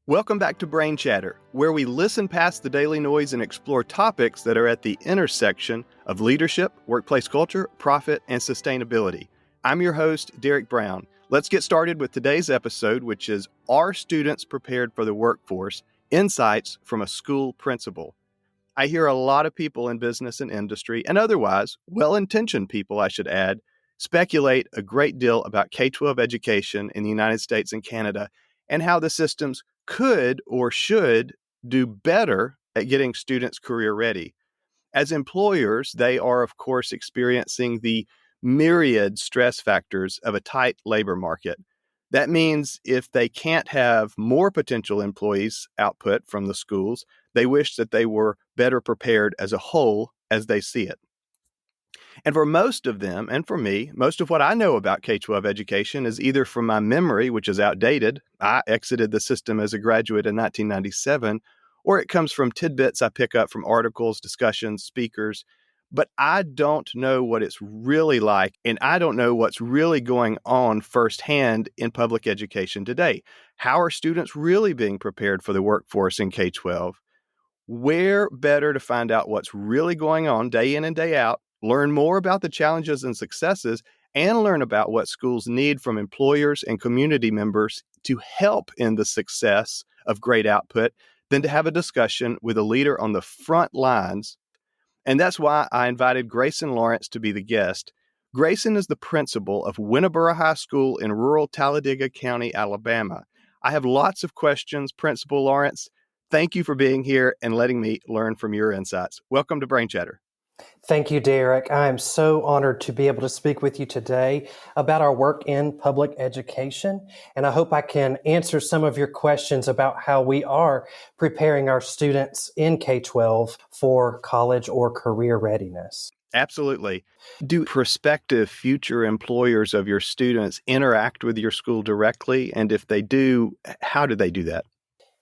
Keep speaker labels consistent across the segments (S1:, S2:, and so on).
S1: Welcome back to Brain Chatter, where we listen past the daily noise and explore topics that are at the intersection of leadership, workplace culture, profit, and sustainability. I'm your host, Derek Brown. Let's get started with today's episode, which is Are Students Prepared for the Workforce? Insights from a School Principal. I hear a lot of people in business and industry, and otherwise, well-intentioned people, I should add, speculate a great deal about K-12 education in the United States and Canada and how the systems could or should do better at getting students career ready. As employers, they are, of course, experiencing the myriad stress factors of a tight labor market. That means if they can't have more potential employees output from the schools, they wish that they were better prepared as a whole as they see it. And for most of them, and for me, most of what I know about K-12 education is either from my memory, which is outdated. I exited the system as a graduate in 1997, or it comes from tidbits I pick up from articles, discussions, speakers. But I don't know what it's really like, and I don't know what's really going on firsthand in public education today. How are students really being prepared for the workforce in K-12? Where better to find out what's really going on day in and day out, learn more about the challenges and successes, and learn about what schools need from employers and community members to help in the success of great output than to have a discussion with a leader on the front lines. And that's why I invited Grayson Lawrence to be the guest. Grayson is the principal of Winterboro High School in rural Talladega County, Alabama. I have lots of questions, Principal Lawrence. Thank you for being here and letting me learn from your insights. Welcome to Brain Chatter.
S2: Thank you, Derek. I am so honored to be able to speak with you today about our work in public education. And I hope I can answer some of your questions about how we are preparing our students in K-12 for college or career readiness.
S1: Absolutely. Do prospective future employers of your students interact with your school directly? And if they do, how do they do that?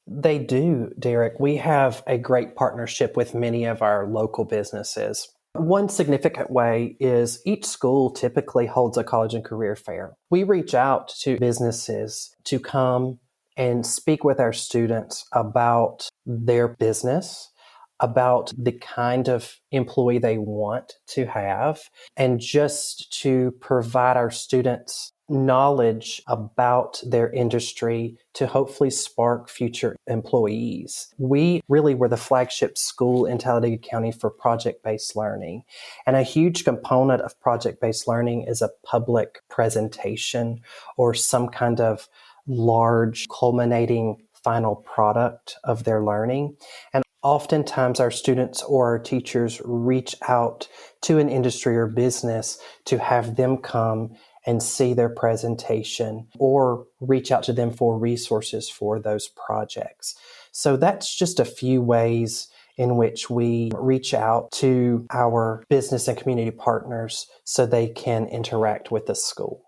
S2: They do, Derek. We have a great partnership with many of our local businesses. One significant way is each school typically holds a college and career fair. We reach out to businesses to come and speak with our students about their business, about the kind of employee they want to have, and just to provide our students knowledge about their industry to hopefully spark future employees. We really were the flagship school in Talladega County for project-based learning. And a huge component of project-based learning is a public presentation or some kind of large culminating final product of their learning. And oftentimes our students or our teachers reach out to an industry or business to have them come and see their presentation or reach out to them for resources for those projects. So that's just a few ways in which we reach out to our business and community partners so they can interact with the school.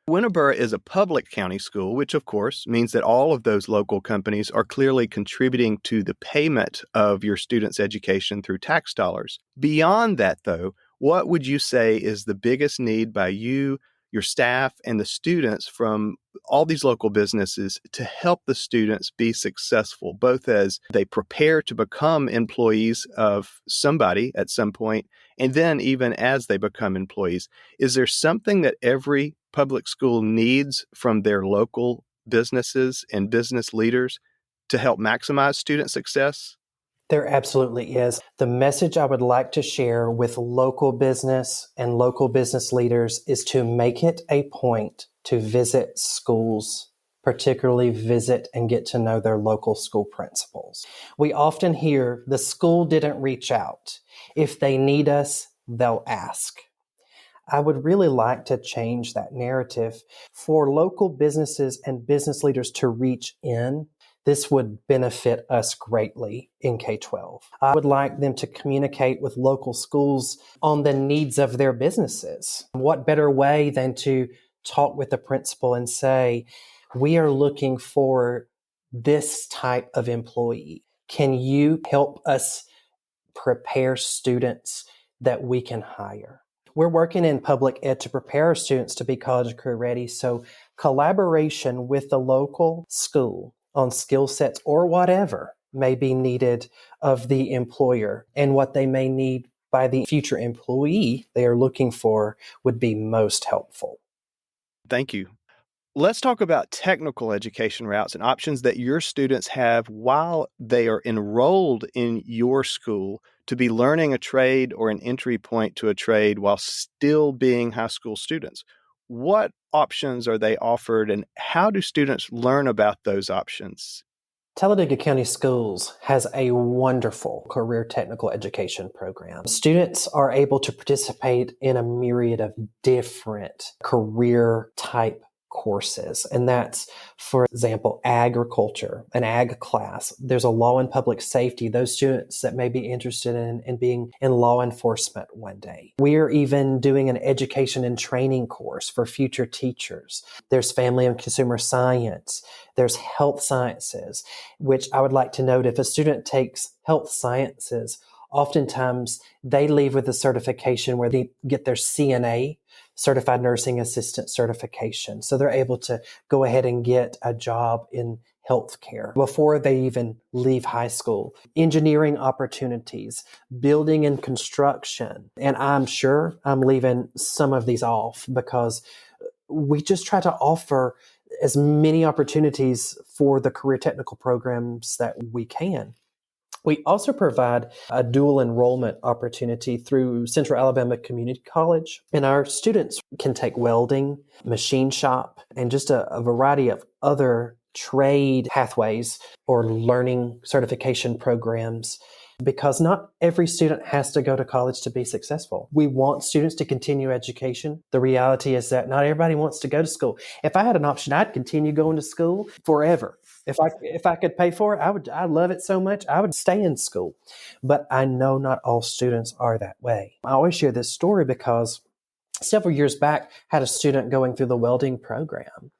S1: Winterboro is a public county school, which of course means that all of those local companies are clearly contributing to the payment of your students' education through tax dollars. Beyond that, though, what would you say is the biggest need by you, your staff, and the students from all these local businesses to help the students be successful, both as they prepare to become employees of somebody at some point, and then even as they become employees? Is there something that every public school needs from their local businesses and business leaders to help maximize student success?
S2: There absolutely is. The message I would like to share with local business and local business leaders is to make it a point to visit schools, particularly visit and get to know their local school principals. We often hear the school didn't reach out. If they need us, they'll ask. I would really like to change that narrative for local businesses and business leaders to reach in. This would benefit us greatly in K-12. I would like them to communicate with local schools on the needs of their businesses. What better way than to talk with the principal and say, we are looking for this type of employee. Can you help us prepare students that we can hire? We're working in public ed to prepare our students to be college and career ready. So collaboration with the local school on skill sets or whatever may be needed of the employer, and what they may need by the future employee they are looking for would be most helpful.
S1: Thank you. Let's talk about technical education routes and options that your students have while they are enrolled in your school to be learning a trade or an entry point to a trade while still being high school students. What options are they offered, and how do students learn about those options?
S2: Talladega County Schools has a wonderful career technical education program. Students are able to participate in a myriad of different career type courses. And that's, for example, agriculture, an ag class. There's a law and public safety, those students that may be interested in being in law enforcement one day. We're even doing an education and training course for future teachers. There's family and consumer science. There's health sciences, which I would like to note, if a student takes health sciences, oftentimes they leave with a certification where they get their CNA, Certified Nursing Assistant certification. So they're able to go ahead and get a job in healthcare before they even leave high school. Engineering opportunities, building and construction. And I'm sure I'm leaving some of these off because we just try to offer as many opportunities for the career technical programs that we can. We also provide a dual enrollment opportunity through Central Alabama Community College, and our students can take welding, machine shop, and just a variety of other trade pathways or learning certification programs, because not every student has to go to college to be successful. We want students to continue education. The reality is that not everybody wants to go to school. If I had an option, I'd continue going to school forever. If I could pay for it, I love it so much, I would stay in school. But I know not all students are that way. I always share this story because several years back, I had a student going through the welding program,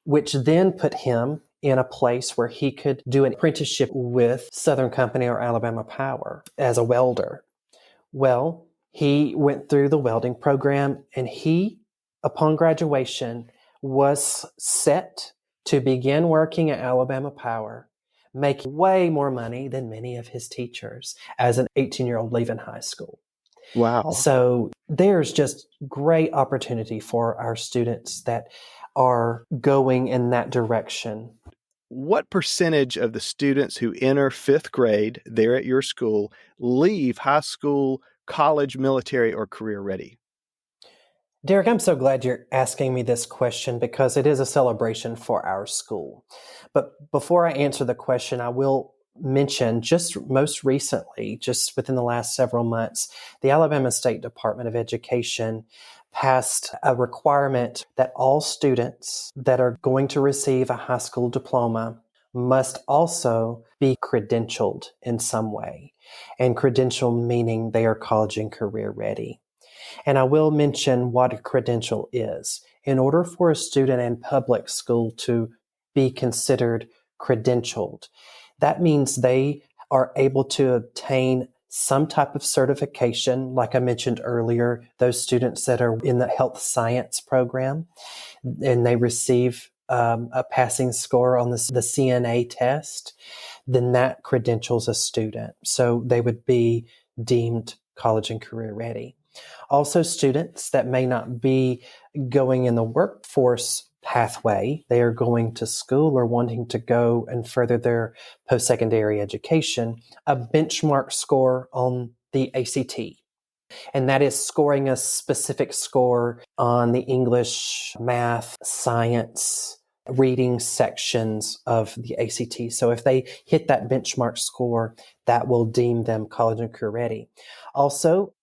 S2: which then put him in a place where he could do an apprenticeship with Southern Company or Alabama Power as a welder. Well, he went through the welding program, and he, upon graduation, was set to begin working at Alabama Power, making way more money than many of his teachers as an 18-year-old leaving high school.
S1: Wow.
S2: So there's just great opportunity for our students that are going in that direction.
S1: What percentage of the students who enter fifth grade there at your school leave high school, college, military, or career ready?
S2: Derek, I'm so glad you're asking me this question because it is a celebration for our school. But before I answer the question, I will mention just most recently, just within the last several months, the Alabama State Department of Education passed a requirement that all students that are going to receive a high school diploma must also be credentialed in some way. And credential meaning they are college and career ready. And I will mention what a credential is. In order for a student in public school to be considered credentialed, that means they are able to obtain some type of certification, like I mentioned earlier, those students that are in the health science program, and they receive a passing score on the CNA test, then that credentials a student. So they would be deemed college and career ready. Also, students that may not be going in the workforce pathway, they are going to school or wanting to go and further their post-secondary education, a benchmark score on the ACT. And that is scoring a specific score on the English, math, science, reading sections of the ACT. So if they hit that benchmark score, that will deem them college and career ready. Also,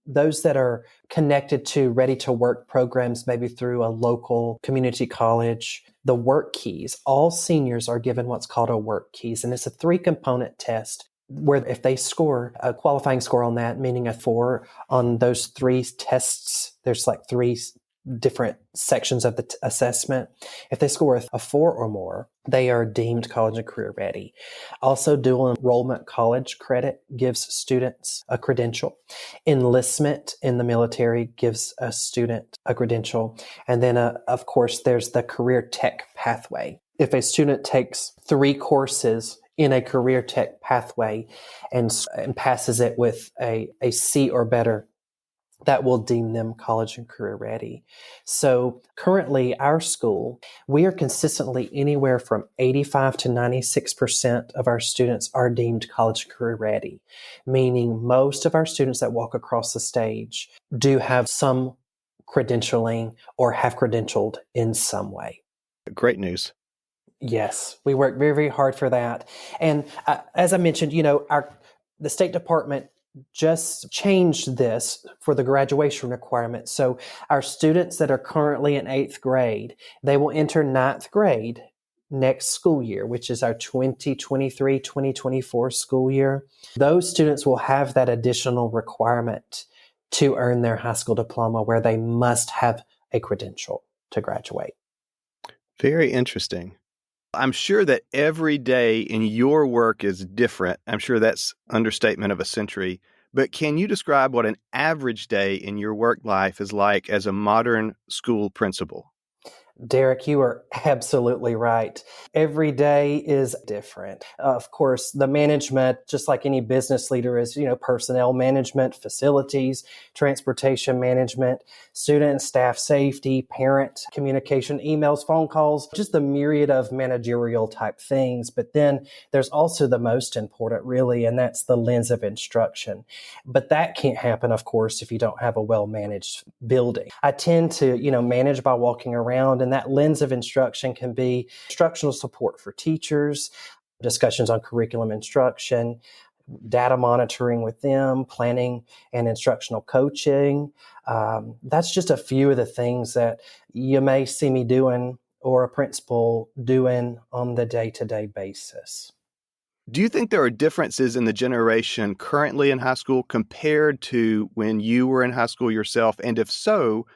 S2: those that are connected to ready to work programs, maybe through a local community college, the work keys, all seniors are given what's called a work keys. And it's a 3-component test where if they score a qualifying score on that, meaning a 4 on those 3 tests, there's like 3 different sections of the assessment. If they score a 4 or more, they are deemed college and career ready. Also, dual enrollment college credit gives students a credential. Enlistment in the military gives a student a credential. And then, of course, there's the career tech pathway. If a student takes 3 courses in a career tech pathway and passes it with a C or better, that will deem them college and career ready. So currently, our school, we are consistently anywhere from 85 to 96% of our students are deemed college and career ready, meaning most of our students that walk across the stage do have some credentialing or have credentialed in some way.
S1: Great news.
S2: Yes, we work very, very hard for that. And as I mentioned, the State Department just changed this for the graduation requirement. So our students that are currently in 8th grade, they will enter 9th grade next school year, which is our 2023-2024 school year. Those students will have that additional requirement to earn their high school diploma where they must have a credential to graduate.
S1: Very interesting. I'm sure that every day in your work is different. I'm sure that's understatement of a century. But can you describe what an average day in your work life is like as a modern school principal?
S2: Derek, you are absolutely right. Every day is different. Of course, the management, just like any business leader, is, personnel management, facilities, transportation management, student and staff safety, parent communication, emails, phone calls, just the myriad of managerial type things. But then there's also the most important, really, and that's the lens of instruction. But that can't happen, of course, if you don't have a well-managed building. I tend to, manage by walking around, and that lens of instruction can be instructional support for teachers, discussions on curriculum instruction, data monitoring with them, planning and instructional coaching. That's just a few of the things that you may see me doing or a principal doing on the day-to-day basis.
S1: Do you think there are differences in the generation currently in high school compared to when you were in high school yourself? And if so,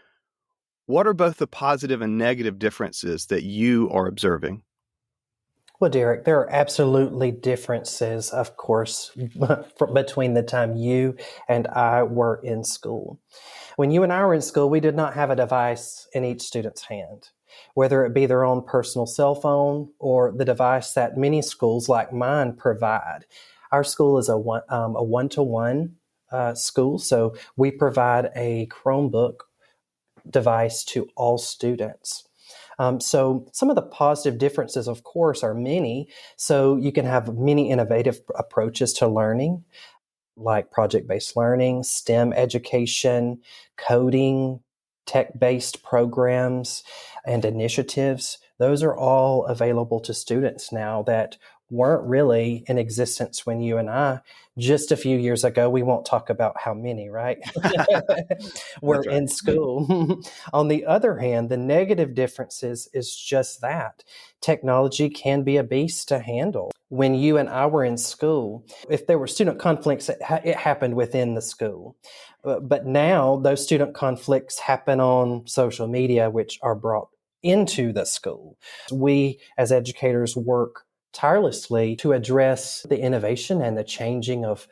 S1: what are both the positive and negative differences that you are observing?
S2: Well, Derek, there are absolutely differences, of course, between the time you and I were in school. When you and I were in school, we did not have a device in each student's hand, whether it be their own personal cell phone or the device that many schools like mine provide. Our school is a one-to-one school, so we provide a Chromebook device to all students. So some of the positive differences, of course, are many. So you can have many innovative approaches to learning, like project-based learning, STEM education, coding, tech-based programs, and initiatives. Those are all available to students now that weren't really in existence when you and I, just a few years ago, we won't talk about how many, right? Were
S1: Right.
S2: in school. On the other hand, the negative differences is just that. Technology can be a beast to handle. When you and I were in school, if there were student conflicts, it happened within the school. But now those student conflicts happen on social media, which are brought into the school. We as educators work tirelessly to address the innovation and the changing of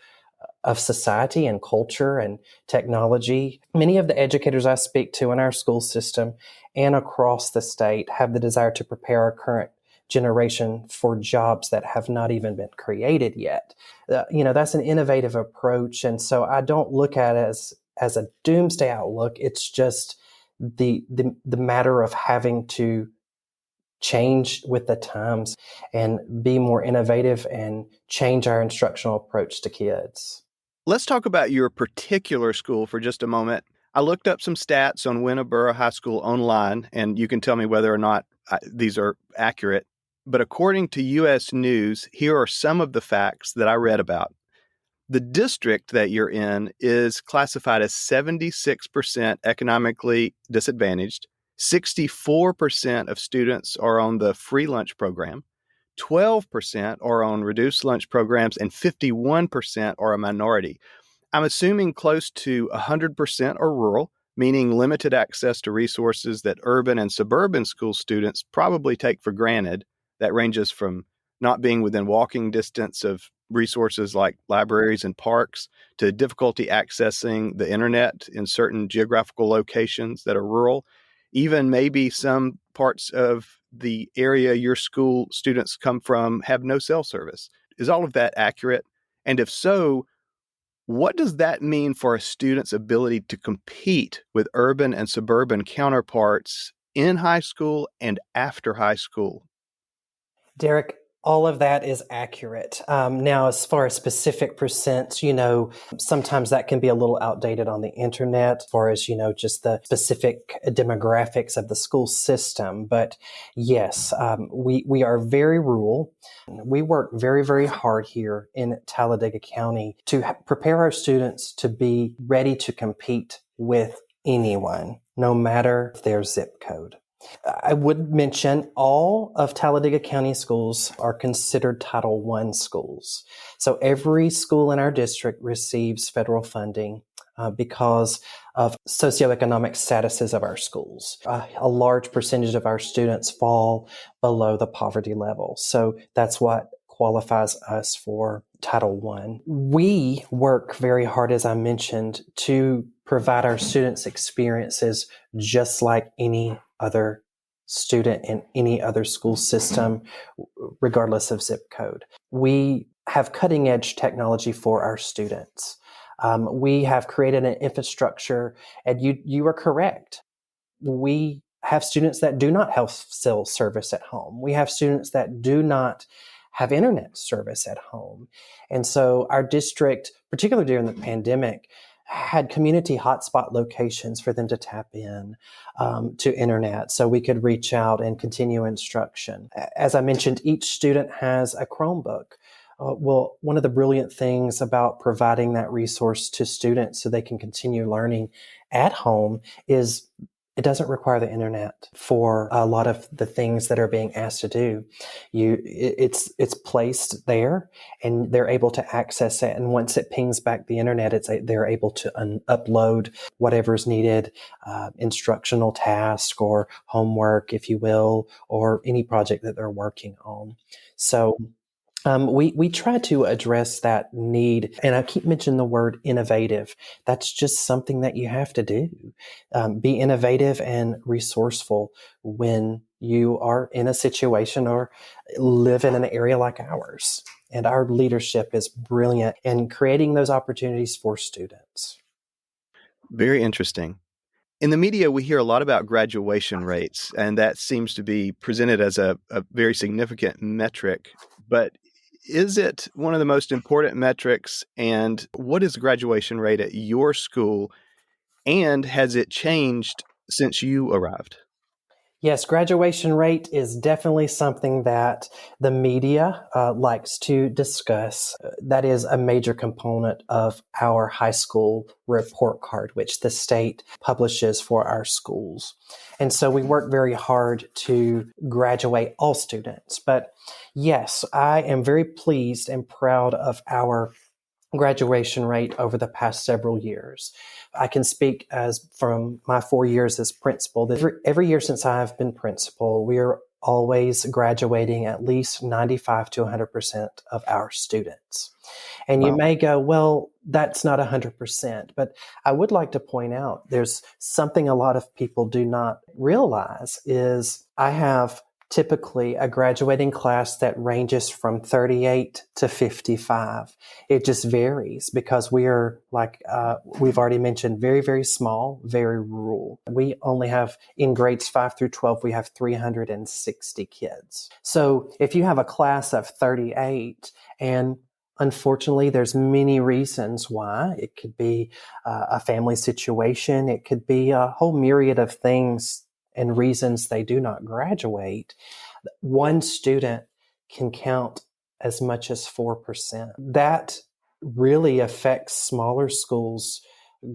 S2: society and culture and technology. Many of the educators I speak to in our school system and across the state have the desire to prepare our current generation for jobs that have not even been created yet. That's an innovative approach. And so I don't look at it as a doomsday outlook. It's just the matter of having to change with the times and be more innovative and change our instructional approach to kids.
S1: Let's talk about your particular school for just a moment. I looked up some stats on Winterboro High School online, and you can tell me whether or not these are accurate. But according to U.S. News, here are some of the facts that I read about. The district that you're in is classified as 76% economically disadvantaged. 64% of students are on the free lunch program. 12% are on reduced lunch programs, and 51% are a minority. I'm assuming close to 100% are rural, meaning limited access to resources that urban and suburban school students probably take for granted. That ranges from not being within walking distance of resources like libraries and parks to difficulty accessing the internet in certain geographical locations that are rural. Even maybe some parts of the area your school students come from have no cell service. Is all of that accurate? And if so, what does that mean for a student's ability to compete with urban and suburban counterparts in high school and after high school?
S2: Derek, all of that is accurate. Now, as far as specific percents, sometimes that can be a little outdated on the internet as far as, just the specific demographics of the school system. But yes, we are very rural. We work very, very hard here in Talladega County to prepare our students to be ready to compete with anyone, no matter their zip code. I would mention all of Talladega County schools are considered Title I schools. So every school in our district receives federal funding because of socioeconomic statuses of our schools. A large percentage of our students fall below the poverty level. So that's what qualifies us for Title I. We work very hard, as I mentioned, to provide our students experiences just like any other student in any other school system, regardless of zip code. We have cutting edge technology for our students. We have created an infrastructure, and you are correct. We have students that do not have cell service at home. We have students that do not have internet service at home. And so our district, particularly during the pandemic, had community hotspot locations for them to tap in to internet so we could reach out and continue instruction. As I mentioned, each student has a Chromebook. Well, one of the brilliant things about providing that resource to students so they can continue learning at home is it doesn't require the internet for a lot of the things that are being asked to do. It's placed there, and they're able to access it. And once it pings back the internet, they're able to upload whatever's needed, instructional task or homework, if you will, or any project that they're working on. So we try to address that need, and I keep mentioning the word innovative. That's just something that you have to do. Be innovative and resourceful when you are in a situation or live in an area like ours. And our leadership is brilliant in creating those opportunities for students.
S1: Very interesting. In the media, we hear a lot about graduation rates, and that seems to be presented as a very significant metric. But is it one of the most important metrics? And what is the graduation rate at your school? And has it changed since you arrived?
S2: Yes, graduation rate is definitely something that the media likes to discuss. That is a major component of our high school report card, which the state publishes for our schools. And so we work very hard to graduate all students. But yes, I am very pleased and proud of our graduation rate over the past several years. I can speak as from my 4 years as principal. Every year since I've been principal, we are always graduating at least 95 to 100% of our students. And
S1: Wow.
S2: you may go, well, that's not 100%. But I would like to point out there's something a lot of people do not realize is I have typically a graduating class that ranges from 38 to 55. It just varies because we are, like we've already mentioned, very, very small, very rural. We only have, in grades 5 through 12, we have 360 kids. So if you have a class of 38, and unfortunately, there's many reasons why. It could be a family situation. It could be a whole myriad of things and reasons they do not graduate. One student can count as much as 4%. That really affects smaller schools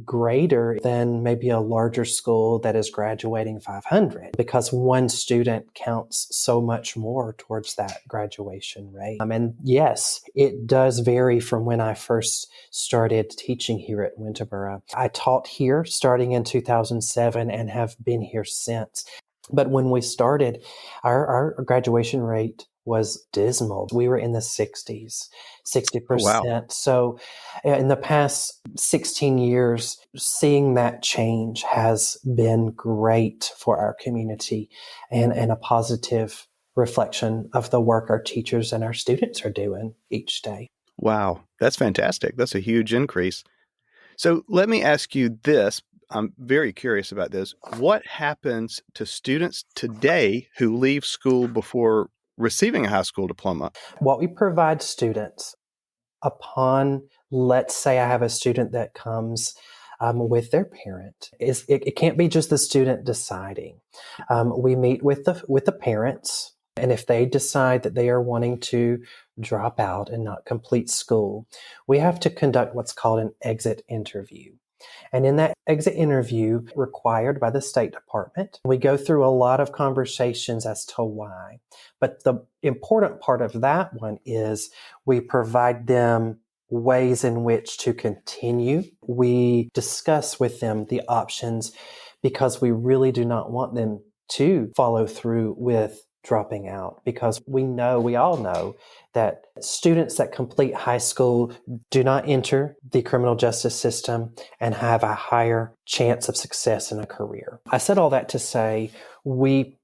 S2: greater than maybe a larger school that is graduating 500 because one student counts so much more towards that graduation rate. And yes, it does vary from when I first started teaching here at Winterboro. I taught here starting in 2007 and have been here since. But when we started, our graduation rate was dismal. We were in the 60s,
S1: Oh, wow.
S2: 60%. So in the past 16 years, seeing that change has been great for our community and a positive reflection of the work our teachers and our students are doing each day.
S1: Wow. That's fantastic. That's a huge increase. So let me ask you this. I'm very curious about this. What happens to students today who leave school before receiving a high school diploma?
S2: What we provide students upon, let's say I have a student that comes with their parent, it can't be just the student deciding. We meet with the parents, and if they decide that they are wanting to drop out and not complete school, we have to conduct what's called an exit interview. And in that exit interview, required by the State Department, we go through a lot of conversations as to why. But the important part of that one is we provide them ways in which to continue. We discuss with them the options because we really do not want them to follow through with dropping out, because we all know that students that complete high school do not enter the criminal justice system and have a higher chance of success in a career. I said all that to say we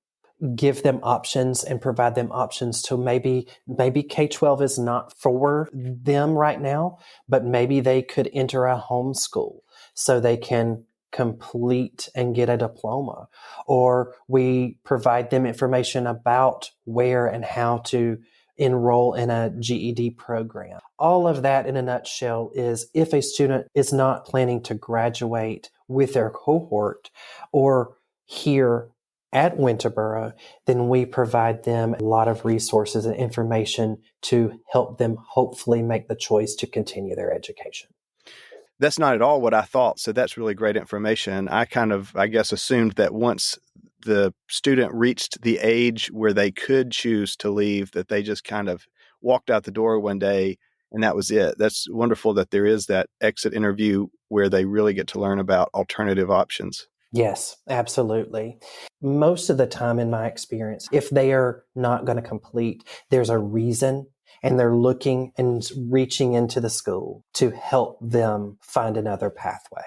S2: give them options and provide them options to maybe K-12 is not for them right now, but maybe they could enter a homeschool so they can complete and get a diploma. Or we provide them information about where and how to enroll in a GED program. All of that in a nutshell is if a student is not planning to graduate with their cohort or here at Winterboro, then we provide them a lot of resources and information to help them hopefully make the choice to continue their education.
S1: That's not at all what I thought. So that's really great information. I guess, assumed that once the student reached the age where they could choose to leave, that they just kind of walked out the door one day and that was it. That's wonderful that there is that exit interview where they really get to learn about alternative options.
S2: Yes, absolutely. Most of the time in my experience, if they are not going to complete, there's a reason, and they're looking and reaching into the school to help them find another pathway.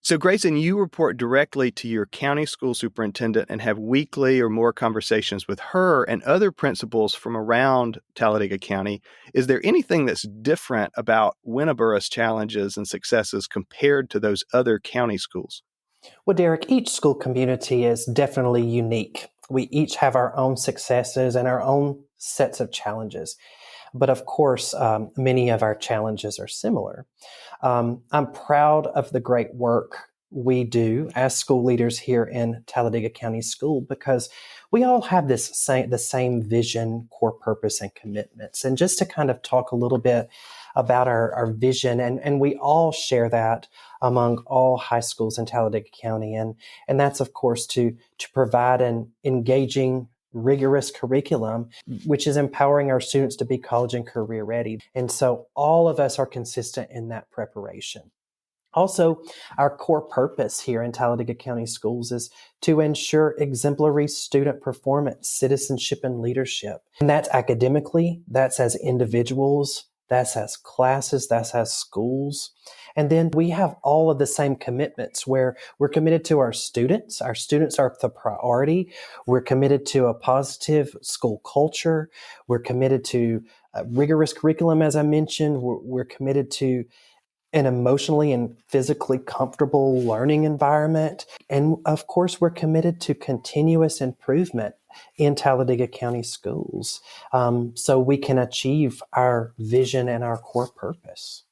S1: So, Grayson, you report directly to your county school superintendent and have weekly or more conversations with her and other principals from around Talladega County. Is there anything that's different about Winterboro's challenges and successes compared to those other county schools?
S2: Well, Derek, each school community is definitely unique. We each have our own successes and our own sets of challenges. But of course, many of our challenges are similar. I'm proud of the great work we do as school leaders here in Talladega County School because we all have the same vision, core purpose, and commitments. And just to kind of talk a little bit about our vision, and we all share that among all high schools in Talladega County. And that's, of course, to provide an engaging, rigorous curriculum, which is empowering our students to be college and career ready. And so all of us are consistent in that preparation. Also, our core purpose here in Talladega County Schools is to ensure exemplary student performance, citizenship, and leadership. And that's academically, that's as individuals, that's as classes, that's as schools. And then we have all of the same commitments where we're committed to our students. Our students are the priority. We're committed to a positive school culture. We're committed to a rigorous curriculum, as I mentioned. We're committed to an emotionally and physically comfortable learning environment. And of course, we're committed to continuous improvement in Talladega County schools so we can achieve our vision and our core purpose.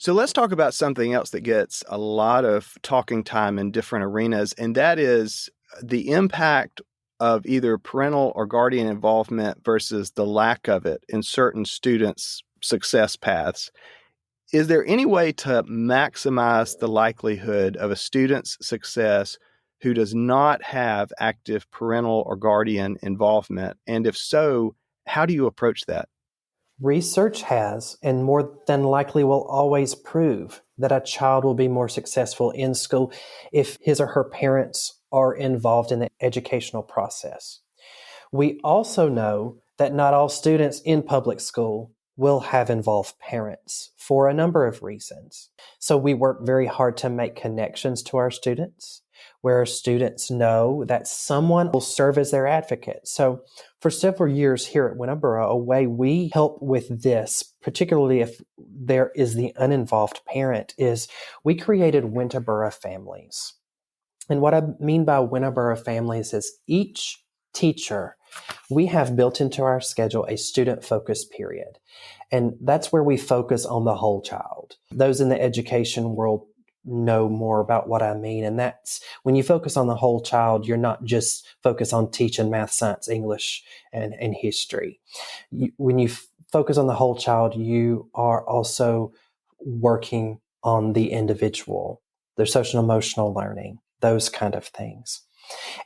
S1: So let's talk about something else that gets a lot of talking time in different arenas, and that is the impact of either parental or guardian involvement versus the lack of it in certain students' success paths. Is there any way to maximize the likelihood of a student's success who does not have active parental or guardian involvement? And if so, how do you approach that?
S2: Research has, and more than likely will always prove, that a child will be more successful in school if his or her parents are involved in the educational process. We also know that not all students in public school will have involved parents for a number of reasons. So we work very hard to make connections to our students, where students know that someone will serve as their advocate. So for several years here at Winterboro, a way we help with this, particularly if there is the uninvolved parent, is we created Winterboro families. And what I mean by Winterboro families is each teacher, we have built into our schedule a student-focused period. And that's where we focus on the whole child. Those in the education world know more about what I mean. And that's when you focus on the whole child, you're not just focused on teaching math, science, English, and history. When you focus on the whole child, you are also working on the individual, their social and emotional learning, those kind of things.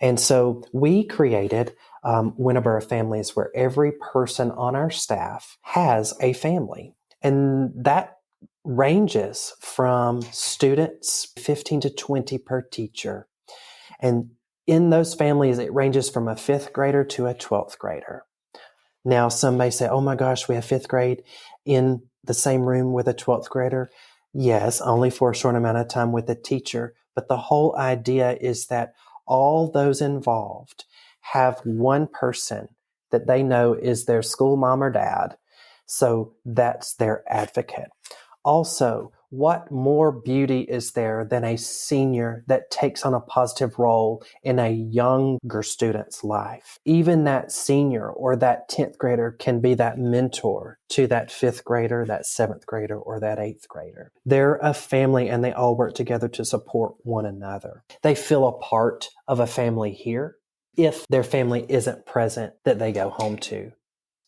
S2: And so we created Winterboro families where every person on our staff has a family. And that ranges from students 15 to 20 per teacher. And in those families, it ranges from a 5th grader to a 12th grader. Now, some may say, oh my gosh, we have 5th grade in the same room with a 12th grader. Yes, only for a short amount of time with the teacher. But the whole idea is that all those involved have one person that they know is their school mom or dad. So that's their advocate. Also, what more beauty is there than a senior that takes on a positive role in a younger student's life? Even that senior or that 10th grader can be that mentor to that 5th grader, that 7th grader, or that 8th grader. They're a family and they all work together to support one another. They feel a part of a family here if their family isn't present that they go home to.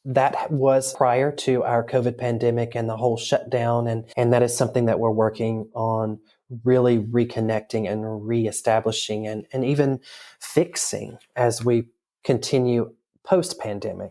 S2: That was prior to our COVID pandemic and the whole shutdown. And that is something that we're working on really reconnecting and reestablishing and even fixing as we continue post-pandemic.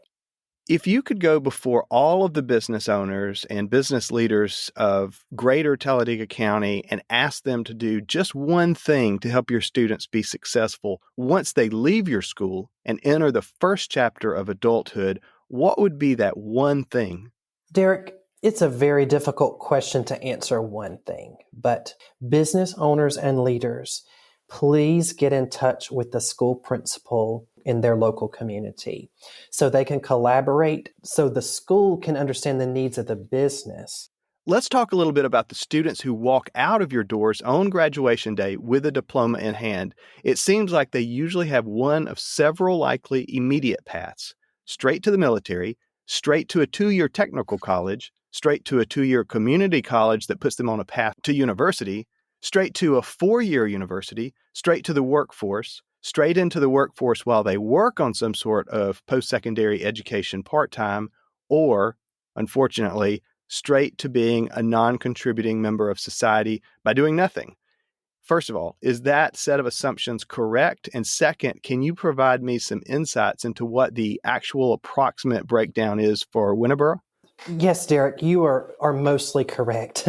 S1: If you could go before all of the business owners and business leaders of greater Talladega County and ask them to do just one thing to help your students be successful once they leave your school and enter the first chapter of adulthood, what would be that one thing?
S2: Derek, it's a very difficult question to answer one thing, but business owners and leaders, please get in touch with the school principal in their local community so they can collaborate, so the school can understand the needs of the business.
S1: Let's talk a little bit about the students who walk out of your doors on graduation day with a diploma in hand. It seems like they usually have one of several likely immediate paths: straight to the military, straight to a 2-year technical college, straight to a 2-year community college that puts them on a path to university, straight to a 4-year university, straight to the workforce, straight into the workforce while they work on some sort of post-secondary education part-time, or, unfortunately, straight to being a non-contributing member of society by doing nothing. First of all, is that set of assumptions correct? And second, can you provide me some insights into what the actual approximate breakdown is for Winterboro?
S2: Yes, Derek, you are mostly correct.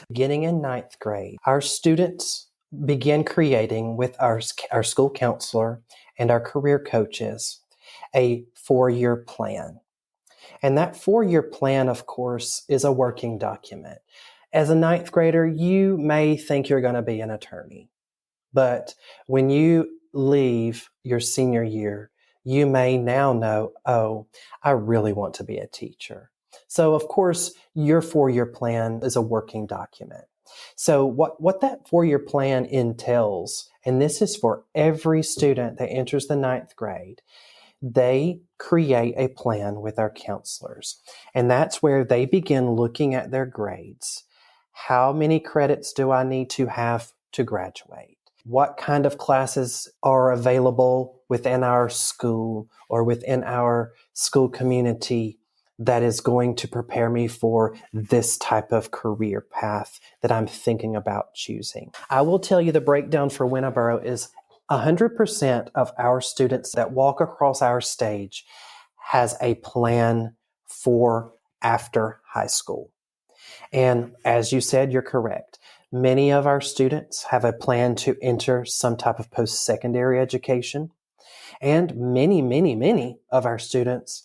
S2: Beginning in 9th grade, our students begin creating with our school counselor and our career coaches a 4-year plan. And that 4-year plan, of course, is a working document. As a 9th grader, you may think you're going to be an attorney. But when you leave your senior year, you may now know, oh, I really want to be a teacher. So, of course, your 4-year plan is a working document. So what that 4-year plan entails, and this is for every student that enters the 9th grade, they create a plan with our counselors. And that's where they begin looking at their grades. How many credits do I need to have to graduate? What kind of classes are available within our school or within our school community that is going to prepare me for this type of career path that I'm thinking about choosing? I will tell you the breakdown for Winterboro is 100% of our students that walk across our stage has a plan for after high school. And as you said, you're correct. Many of our students have a plan to enter some type of post-secondary education. And many of our students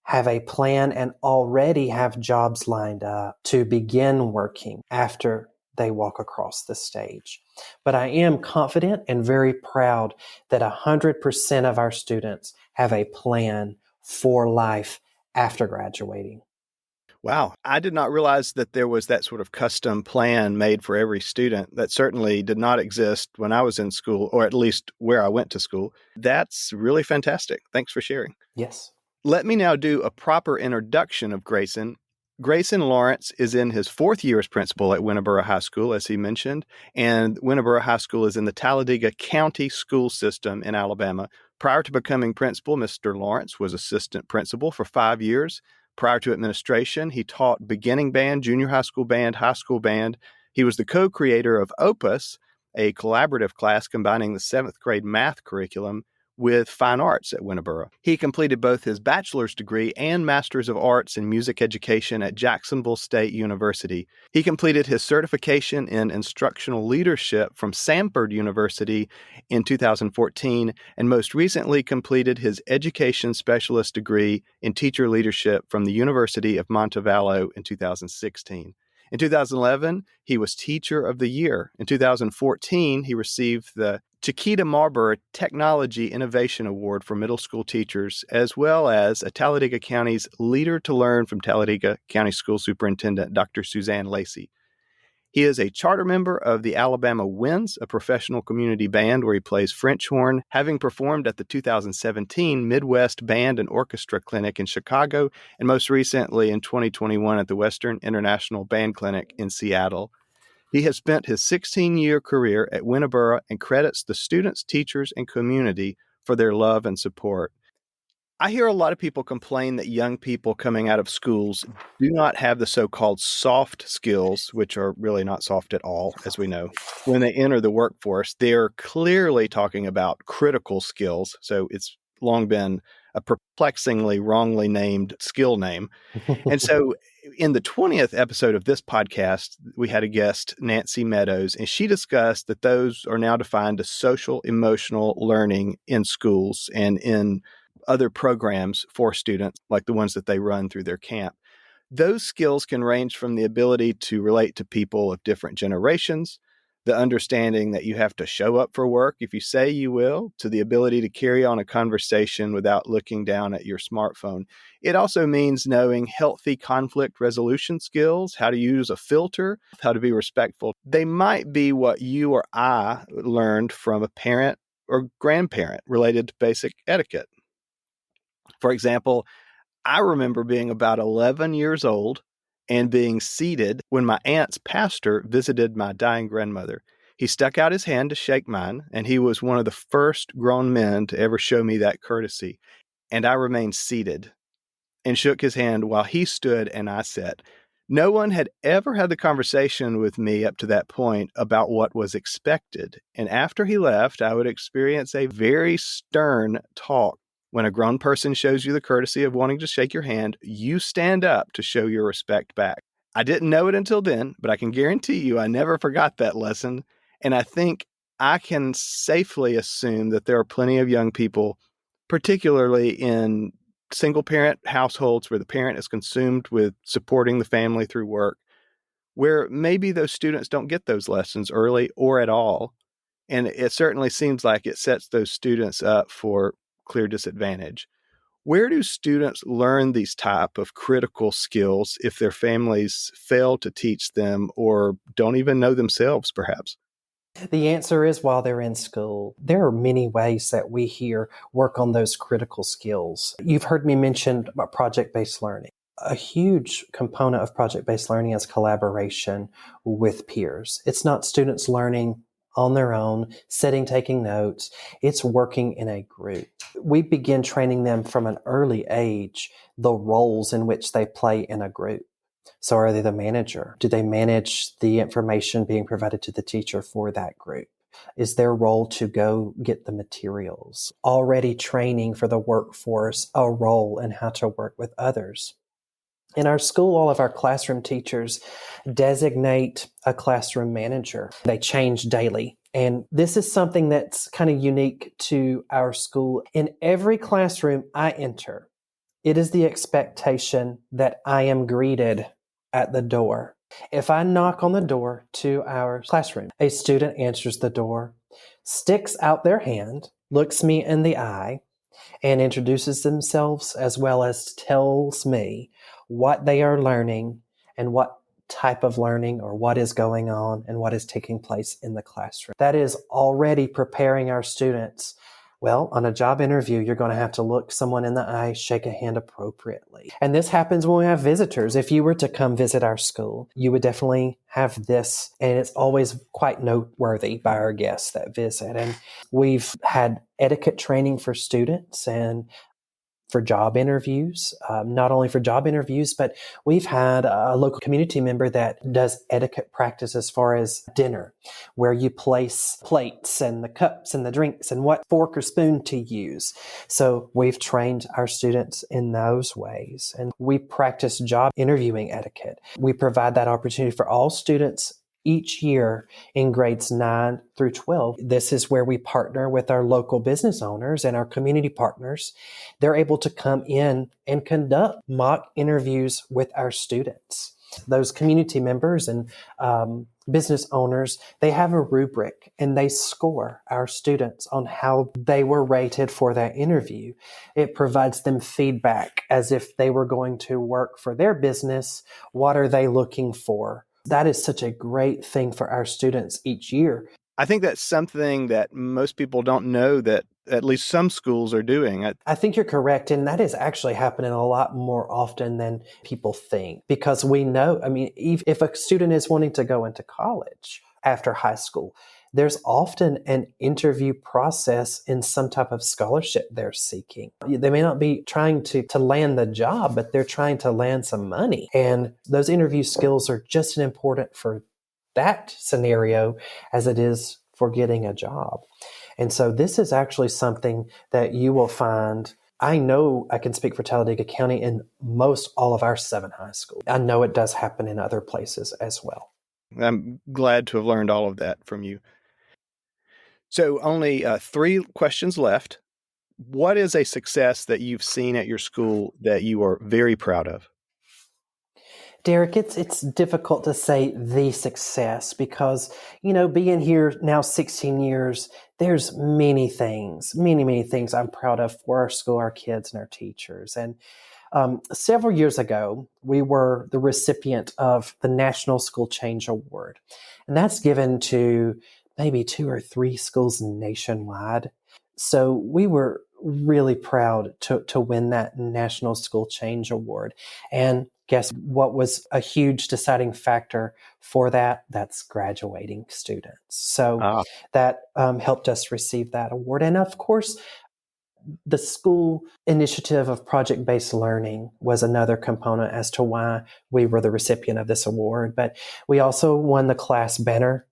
S2: have a plan and already have jobs lined up to begin working after they walk across the stage. But I am confident and very proud that 100% of our students have a plan for life after graduating.
S1: Wow. I did not realize that there was that sort of custom plan made for every student. That certainly did not exist when I was in school, or at least where I went to school. That's really fantastic. Thanks for sharing.
S2: Yes.
S1: Let me now do a proper introduction of Grayson. Grayson Lawrence is in his 4th year as principal at Winterboro High School, as he mentioned, and Winterboro High School is in the Talladega County school system in Alabama. Prior to becoming principal, Mr. Lawrence was assistant principal for 5 years. Prior to administration, he taught beginning band, junior high school band, high school band. He was the co-creator of Opus, a collaborative class combining the 7th grade math curriculum with fine arts at Winterboro. He completed both his bachelor's degree and master's of arts in music education at Jacksonville State University. He completed his certification in instructional leadership from Samford University in 2014, and most recently completed his education specialist degree in teacher leadership from the University of Montevallo in 2016. In 2011, he was Teacher of the Year. In 2014, he received the Chiquita Marber Technology Innovation Award for middle school teachers, as well as a Talladega County's Leader to Learn from Talladega County School Superintendent Dr. Suzanne Lacey. He is a charter member of the Alabama Winds, a professional community band where he plays French horn, having performed at the 2017 Midwest Band and Orchestra Clinic in Chicago, and most recently in 2021 at the Western International Band Clinic in Seattle. He has spent his 16-year career at Winterboro and credits the students, teachers, and community for their love and support. I hear a lot of people complain that young people coming out of schools do not have the so-called soft skills, which are really not soft at all, as we know. When they enter the workforce, they're clearly talking about critical skills. So it's long been a perplexingly wrongly named skill name. And so in the 20th episode of this podcast, we had a guest, Nancy Meadows, and she discussed that those are now defined as social emotional learning in schools and in other programs for students, like the ones that they run through their camp. Those skills can range from the ability to relate to people of different generations, the understanding that you have to show up for work if you say you will, to the ability to carry on a conversation without looking down at your smartphone. It also means knowing healthy conflict resolution skills, how to use a filter, how to be respectful. They might be what you or I learned from a parent or grandparent related to basic etiquette. For example, I remember being about 11 years old and being seated when my aunt's pastor visited my dying grandmother. He stuck out his hand to shake mine, and he was one of the first grown men to ever show me that courtesy. And I remained seated and shook his hand while he stood and I sat. No one had ever had the conversation with me up to that point about what was expected. And after he left, I would experience a very stern talk. When a grown person shows you the courtesy of wanting to shake your hand, you stand up to show your respect back. I didn't know it until then, but I can guarantee you I never forgot that lesson. And I think I can safely assume that there are plenty of young people, particularly in single-parent households where the parent is consumed with supporting the family through work, where maybe those students don't get those lessons early or at all. And it certainly seems like it sets those students up for clear disadvantage. Where do students learn these type of critical skills if their families fail to teach them or don't even know themselves, perhaps?
S2: The answer is while they're in school. There are many ways that we here work on those critical skills. You've heard me mention about project-based learning. A huge component of project-based learning is collaboration with peers. It's not students learning on their own, taking notes. It's working in a group. We begin training them from an early age, the roles in which they play in a group. So are they the manager? Do they manage the information being provided to the teacher for that group? Is their role to go get the materials? Already training for the workforce a role in how to work with others. In our school, all of our classroom teachers designate a classroom manager. They change daily. And this is something that's kind of unique to our school. In every classroom I enter, It is the expectation that I am greeted at the door. If I knock on the door to our classroom, a student answers the door, sticks out their hand, looks me in the eye, and introduces themselves as well as tells me what they are learning and what type of learning or what is going on and what is taking place in the classroom. That is already preparing our students. Well, on a job interview, you're going to have to look someone in the eye, shake a hand appropriately. And this happens when we have visitors. If you were to come visit our school, you would definitely have this, and it's always quite noteworthy by our guests that visit. And we've had etiquette training for students and for job interviews, not only for job interviews, but we've had a local community member that does etiquette practice as far as dinner, where you place plates and the cups and the drinks and what fork or spoon to use. So we've trained our students in those ways, and we practice job interviewing etiquette. We provide that opportunity for all students each year in grades 9 through 12. This is where we partner with our local business owners and our community partners. They're able to come in and conduct mock interviews with our students. Those community members and business owners, they have a rubric and they score our students on how they were rated for that interview. It provides them feedback as if they were going to work for their business. What are they looking for? That is such a great thing for our students each year.
S1: I think that's something that most people don't know that at least some schools are doing.
S2: I think you're correct. And that is actually happening a lot more often than people think, because we know, if a student is wanting to go into college after high school, there's often an interview process in some type of scholarship they're seeking. They may not be trying to land the job, but they're trying to land some money. And those interview skills are just as important for that scenario as it is for getting a job. And so this is actually something that you will find. I know I can speak for Talladega County in most all of our 7 high schools. I know it does happen in other places as well.
S1: I'm glad to have learned all of that from you. So only 3 questions left. What is a success that you've seen at your school that you are very proud of?
S2: Derek, it's difficult to say the success because, being here now 16 years, there's many things I'm proud of for our school, our kids, and our teachers. And several years ago, we were the recipient of the National School Change Award. And that's given to maybe 2 or 3 schools nationwide. So we were really proud to win that National School Change Award. And guess what was a huge deciding factor for that? That's graduating students. So that helped us receive that award. And of course, the school initiative of project-based learning was another component as to why we were the recipient of this award. But we also won the class banner,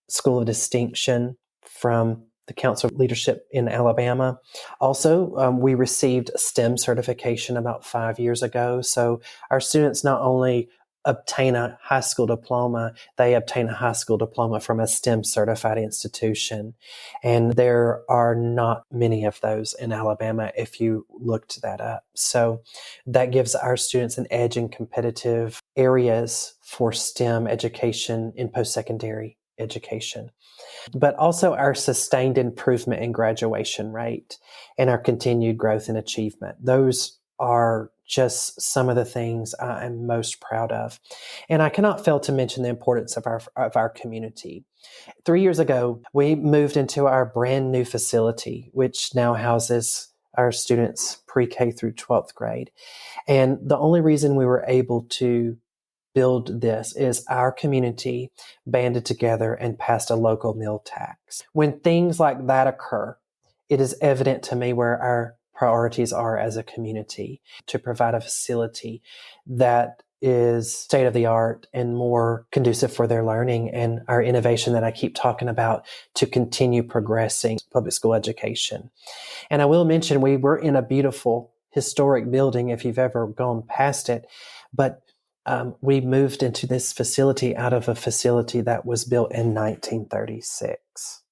S2: School of Distinction, from the Council of Leadership in Alabama. Also, we received STEM certification about 5 years ago. So our students not only obtain a high school diploma, they obtain a high school diploma from a STEM certified institution. And there are not many of those in Alabama if you looked that up. So that gives our students an edge in competitive areas for STEM education in post-secondary education. But also our sustained improvement in graduation rate and our continued growth and achievement. Those are just some of the things I am most proud of. And I cannot fail to mention the importance of our community. 3 years ago, we moved into our brand new facility, which now houses our students pre-K through 12th grade. And the only reason we were able to build this is our community banded together and passed a local meal tax. When things like that occur, it is evident to me where our priorities are as a community to provide a facility that is state of the art and more conducive for their learning and our innovation that I keep talking about to continue progressing public school education. And I will mention we were in a beautiful historic building if you've ever gone past it, but we moved into this facility out of a facility that was built in 1936.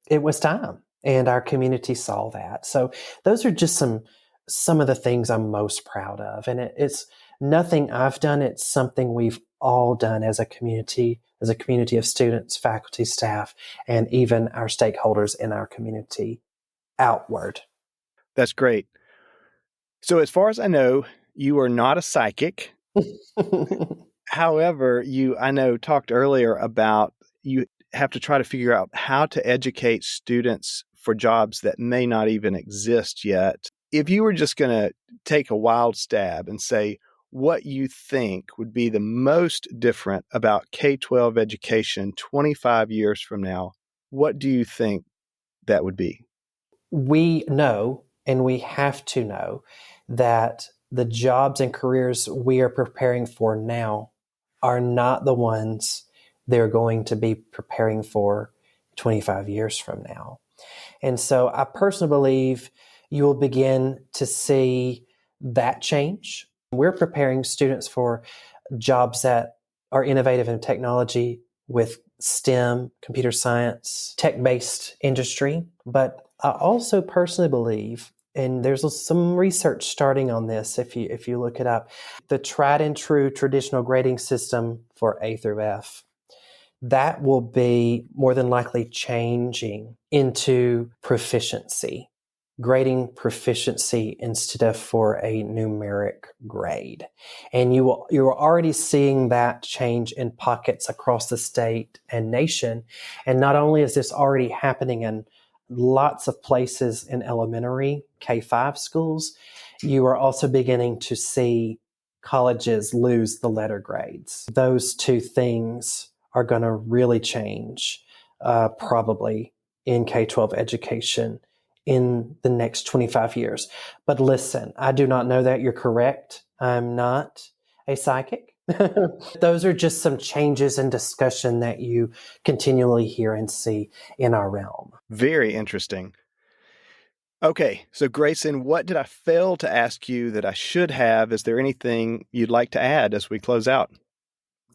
S2: It was time, and our community saw that. So those are just some some of the things I'm most proud of. And it's nothing I've done. It's something we've all done as a community of students, faculty, staff, and even our stakeholders in our community outward.
S1: That's great. So as far as I know, you are not a psychic. However, I know, talked earlier about you have to try to figure out how to educate students for jobs that may not even exist yet. If you were just going to take a wild stab and say what you think would be the most different about K-12 education 25 years from now, what do you think that would be?
S2: We know, and we have to know, that the jobs and careers we are preparing for now are not the ones they're going to be preparing for 25 years from now. And so I personally believe you will begin to see that change. We're preparing students for jobs that are innovative in technology with STEM, computer science, tech-based industry. But I also personally believe, and there's some research starting on this if you look it up, the tried and true traditional grading system for A through F, that will be more than likely changing into proficiency, grading proficiency instead of for a numeric grade. And you're already seeing that change in pockets across the state and nation. And not only is this already happening in lots of places in elementary K-5 schools, you are also beginning to see colleges lose the letter grades. Those two things are going to really change probably in K-12 education in the next 25 years. But listen, I do not know that. You're correct. I'm not a psychic. Those are just some changes in discussion that you continually hear and see in our realm.
S1: Very interesting. Okay, so Grayson, what did I fail to ask you that I should have? Is there anything you'd like to add as we close out?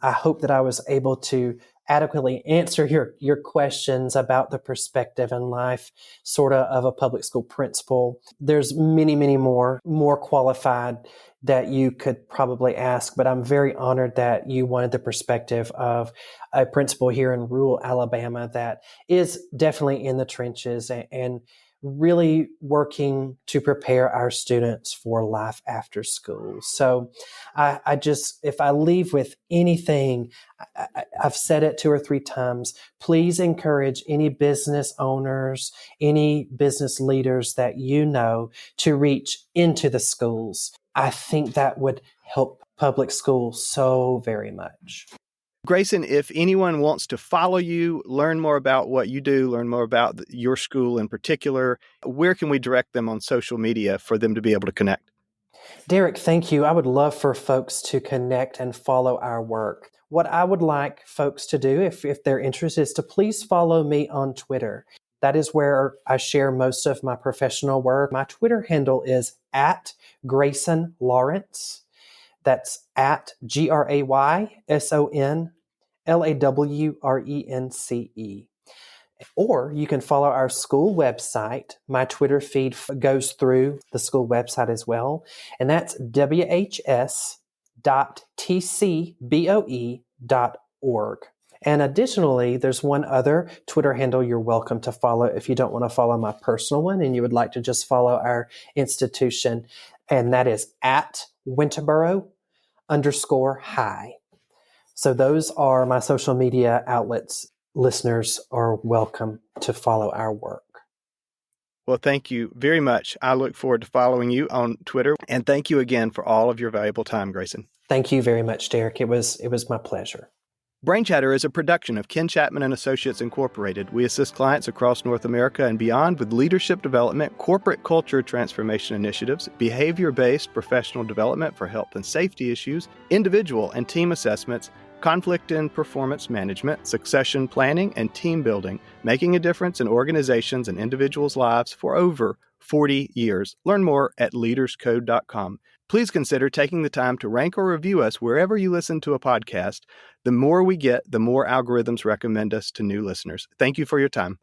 S2: I hope that I was able to adequately answer your questions about the perspective in life, sort of a public school principal. There's many, many more qualified that you could probably ask, but I'm very honored that you wanted the perspective of a principal here in rural Alabama that is definitely in the trenches and really working to prepare our students for life after school. So I just, if I leave with anything, I've said it 2 or 3 times, please encourage any business owners, any business leaders that you know to reach into the schools. I think that would help public schools so very much.
S1: Grayson, if anyone wants to follow you, learn more about what you do, learn more about your school in particular, where can we direct them on social media for them to be able to connect?
S2: Derek, thank you. I would love for folks to connect and follow our work. What I would like folks to do, if they're interested, is to please follow me on Twitter. That is where I share most of my professional work. My Twitter handle is @Grayson Lawrence. That's @GraysonLawrence. Or you can follow our school website. My Twitter feed goes through the school website as well. And that's whs.tcboe.org. And additionally, there's one other Twitter handle you're welcome to follow if you don't want to follow my personal one and you would like to just follow our institution. And that is @Winterboro_High. So those are my social media outlets. Listeners are welcome to follow our work.
S1: Well, thank you very much. I look forward to following you on Twitter. And thank you again for all of your valuable time, Grayson.
S2: Thank you very much, Derek. It was my pleasure.
S1: Brain Chatter is a production of Ken Chapman and Associates Incorporated. We assist clients across North America and beyond with leadership development, corporate culture transformation initiatives, behavior-based professional development for health and safety issues, individual and team assessments, conflict and performance management, succession planning, and team building, making a difference in organizations and individuals' lives for over 40 years. Learn more at leaderscode.com. Please consider taking the time to rank or review us wherever you listen to a podcast. The more we get, the more algorithms recommend us to new listeners. Thank you for your time.